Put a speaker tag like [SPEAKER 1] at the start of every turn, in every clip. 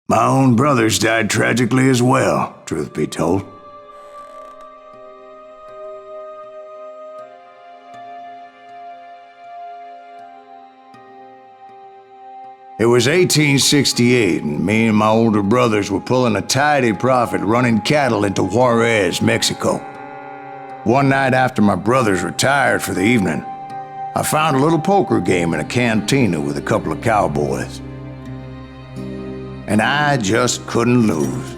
[SPEAKER 1] My own brothers died tragically as well, truth be told. It was 1868, and me and my older brothers were pulling a tidy profit running cattle into Juarez, Mexico. One night after my brothers retired for the evening, I found a little poker game in a cantina with a couple of cowboys. And I just couldn't lose.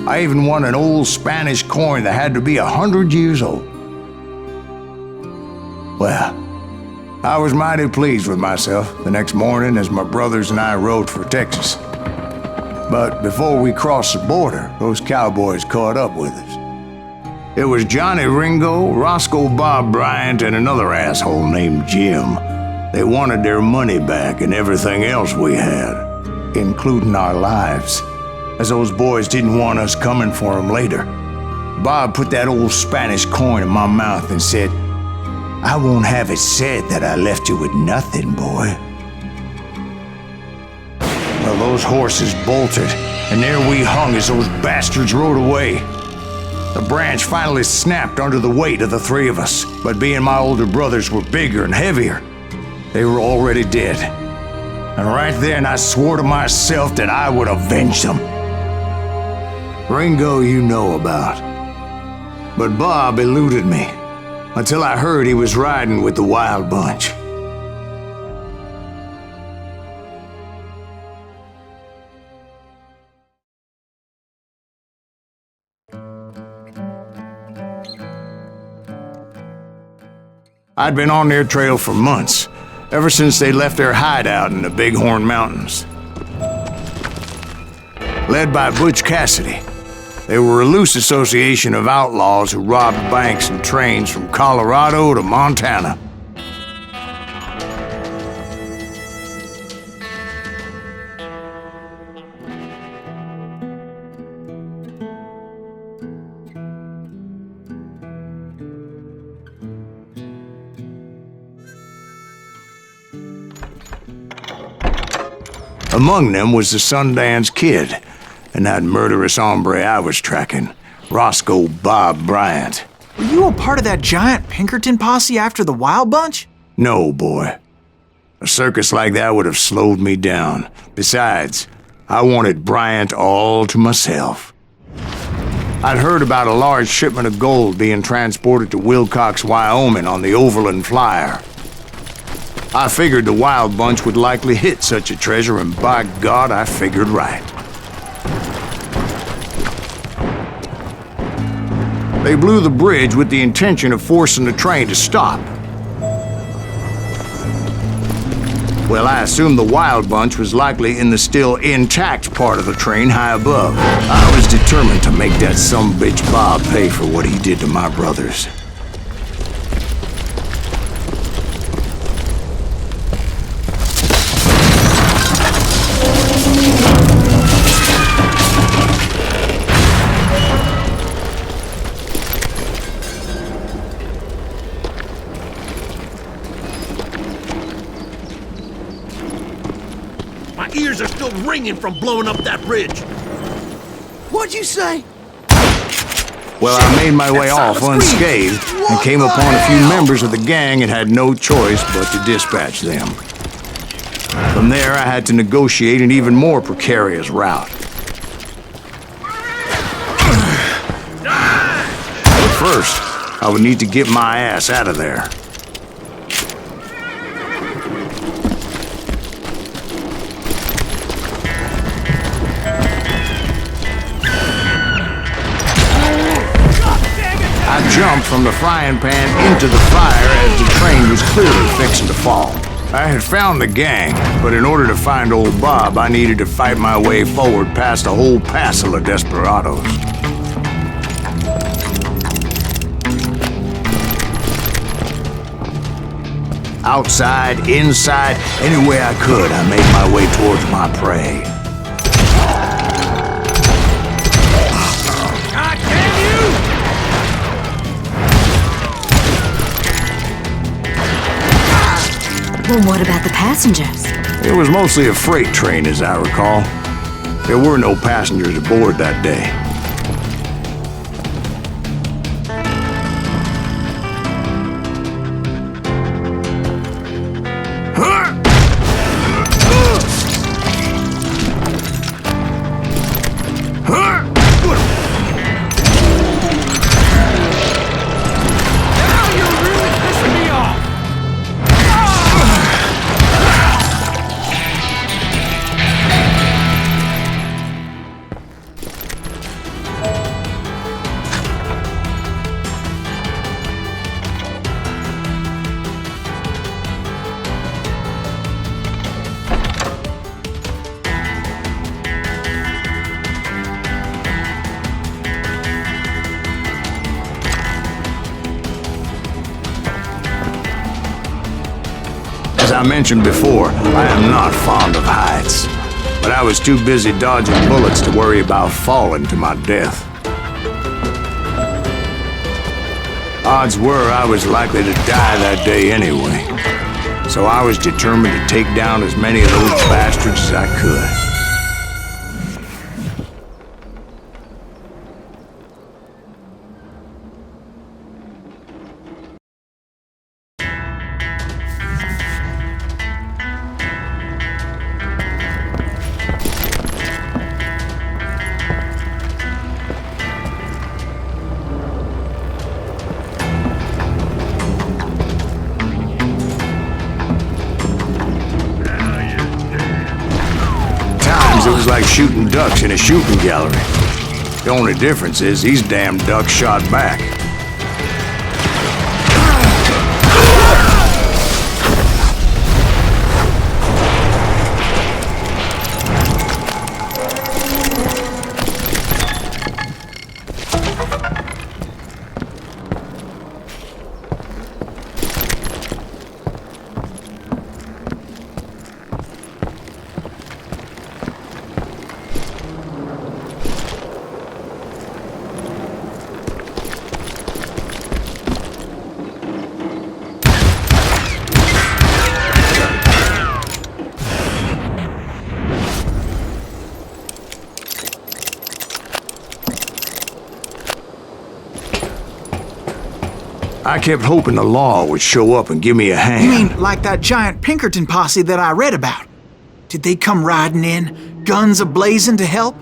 [SPEAKER 1] I even won an old Spanish coin that had to be 100 years old. Well, I was mighty pleased with myself the next morning as my brothers and I rode for Texas. But before we crossed the border, those cowboys caught up with us. It was Johnny Ringo, Roscoe Bob Bryant, and another asshole named Jim. They wanted their money back and everything else we had, including our lives, as those boys didn't want us coming for them later. Bob put that old Spanish coin in my mouth and said, "I won't have it said that I left you with nothing, boy." Well, those horses bolted, and there we hung as those bastards rode away. The branch finally snapped under the weight of the three of us, but being my older brothers were bigger and heavier, they were already dead. And right then I swore to myself that I would avenge them. Ringo you know about. But Bob eluded me, until I heard he was riding with the Wild Bunch. I'd been on their trail for months, ever since they left their hideout in the Bighorn Mountains. Led by Butch Cassidy, they were a loose association of outlaws who robbed banks and trains from Colorado to Montana. Among them was the Sundance Kid, and that murderous hombre I was tracking, Roscoe Bob Bryant.
[SPEAKER 2] Were you a part of that giant Pinkerton posse after the Wild Bunch?
[SPEAKER 1] No, boy. A circus like that would have slowed me down. Besides, I wanted Bryant all to myself. I'd heard about a large shipment of gold being transported to Wilcox, Wyoming on the Overland Flyer. I figured the Wild Bunch would likely hit such a treasure, and by God, I figured right. They blew the bridge with the intention of forcing the train to stop. Well, I assumed the Wild Bunch was likely in the still intact part of the train high above. I was determined to make that sumbitch Bob pay for what he did to my brothers.
[SPEAKER 3] My ears are still ringing from blowing up that bridge.
[SPEAKER 4] What'd you say?
[SPEAKER 1] Well, I made my way off unscathed and came upon a few members of the gang and had no choice but to dispatch them. From there, I had to negotiate an even more precarious route. But first, I would need to get my ass out of there. I jumped from the frying pan into the fire as the train was clearly fixing to fall. I had found the gang, but in order to find old Bob, I needed to fight my way forward past a whole passel of desperados. Outside, inside, any way I could, I made my way towards my prey.
[SPEAKER 5] Well, what about the passengers?
[SPEAKER 1] It was mostly a freight train, as I recall. There were no passengers aboard that day. As I mentioned before, I am not fond of heights, but I was too busy dodging bullets to worry about falling to my death. Odds were I was likely to die that day anyway, so I was determined to take down as many of those bastards as I could. It was like shooting ducks in a shooting gallery. The only difference is these damn ducks shot back. I kept hoping the law would show up and give me a hand.
[SPEAKER 2] You mean like that giant Pinkerton posse that I read about? Did they come riding in, guns a-blazing to help?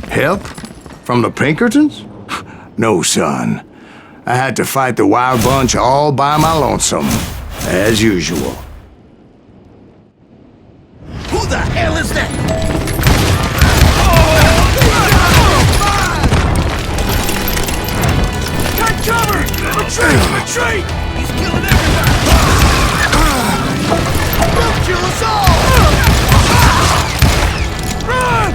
[SPEAKER 1] Help? From the Pinkertons? No, son. I had to fight the wild bunch all by my lonesome, as usual.
[SPEAKER 3] Who the hell is that? Got cover! Retreat! Retreat! He's killing everybody! He'll kill us all! Run!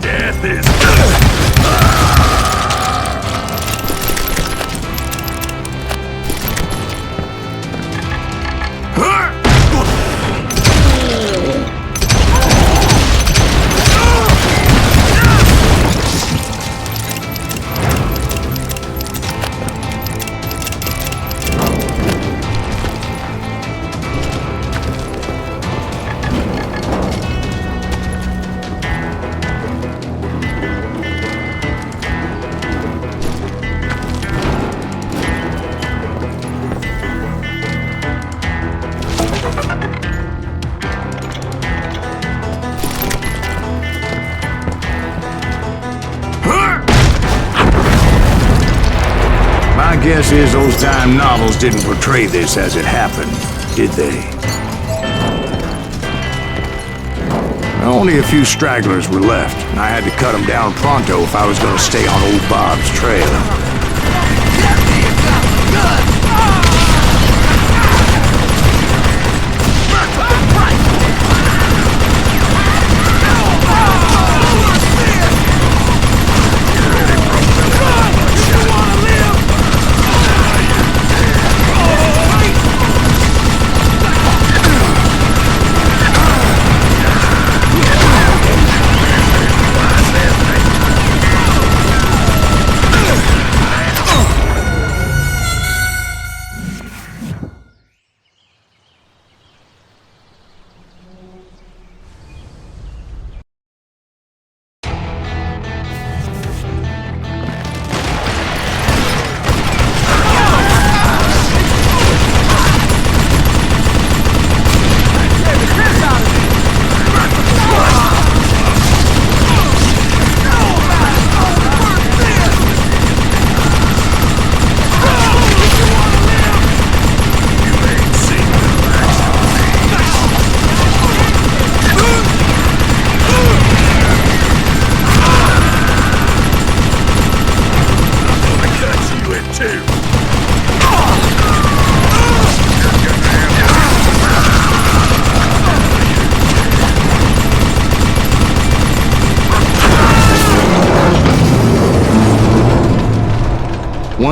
[SPEAKER 3] Death is good!
[SPEAKER 1] My guess is those time novels didn't portray this as it happened, did they? Only a few stragglers were left, and I had to cut them down pronto if I was going to stay on old Bob's trail.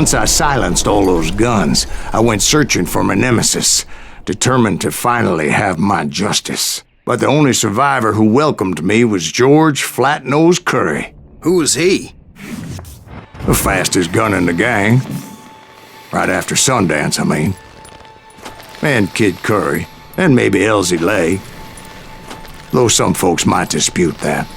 [SPEAKER 1] Once I silenced all those guns, I went searching for my nemesis, determined to finally have my justice. But the only survivor who welcomed me was George Flat-Nose Curry.
[SPEAKER 4] Who was he?
[SPEAKER 1] The fastest gun in the gang. Right after Sundance, I mean. And Kid Curry, and maybe Elsie Lay. Though some folks might dispute that.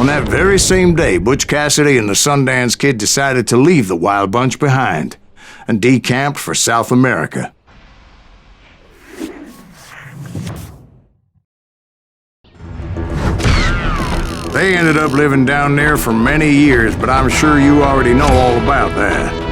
[SPEAKER 1] On that very same day, Butch Cassidy and the Sundance Kid decided to leave the Wild Bunch behind and decamped for South America. They ended up living down there for many years, but I'm sure you already know all about that.